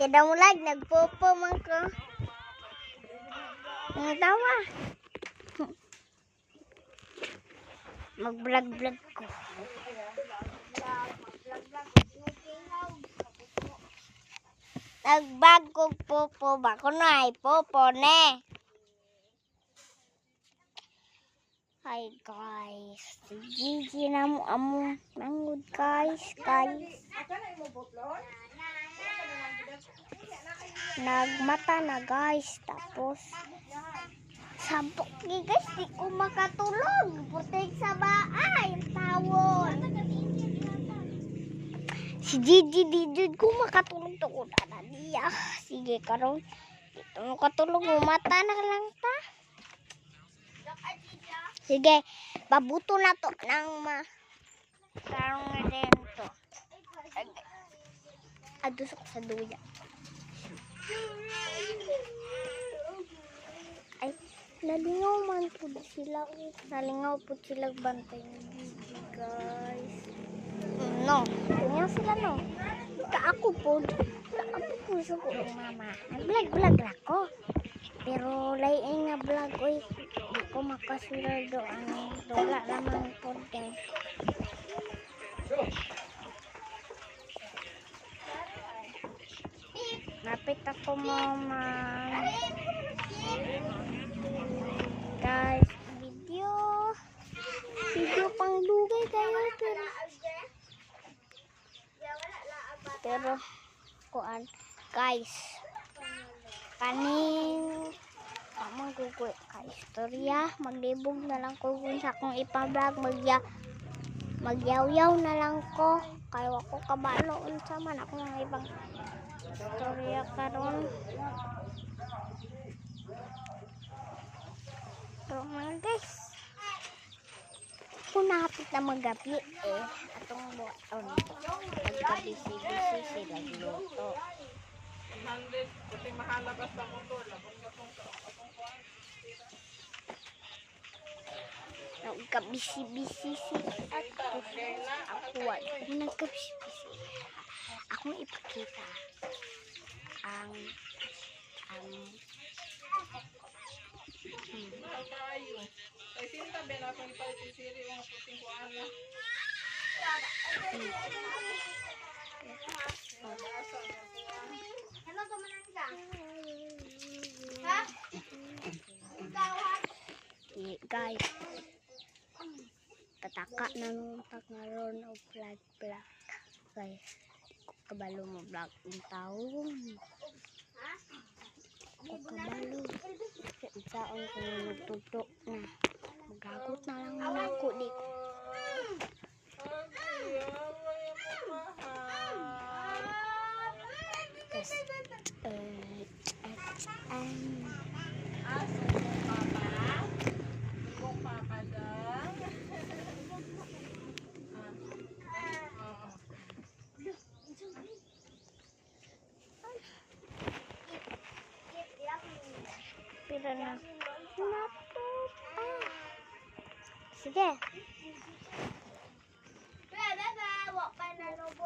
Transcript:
Kinamulag, nagpopo man ko. Ang tawa. Mag-vlog-vlog ko. Nagbag ko popo ba? Kuno ay popo ne. Hi guys. Gigi na mo amo. Nangud guys. Nagmata na guys. Tapos sampok ni guys. Di ko makatulog. Putik sa baay. Tawon. Si Gigi di jud ko makatulog to ko na niya. Sige karon. Dito mo katulog mo mata na lang ta. Sige, babuto na to nang karong din to. Adusok sa duya. Ay, nalingaw man po sila. Nalingaw po sila bantay ni Gigi, guys. No, tingnan sila no. Kaako po. Kaako po sa ko mama. Nag-vlog ako. Pero lain nga vlog oy. Di ko makasulod do ano. Wala naman po din. Napit ako mama. Guys, video pang dugay kayo pero kuan guys kaning amang gugoy ka istorya maglibog na lang ko kung sa akong ipa-vlog magyaw-yaw na lang ko kayo ako kabalo unsa man ako ng ibang istorya karon pero mga guys kunapit na magabi atong buhaton magkabisi-bisi sila giluto nagkabisi-bisi sila at ako nagkabisi-bisi akong ipakita ang Ay, sinta ba na akong ipalit yung siri yung puting ko ana? Guys, tataka na nung tagnaroon o vlog. Guys, kabalo mo vlog yung taon. O kabalo. Isaon ko nagtutok na. Magagot na lang muna ako dito. Pira na. Sige. Bebe, wak pa na lobo.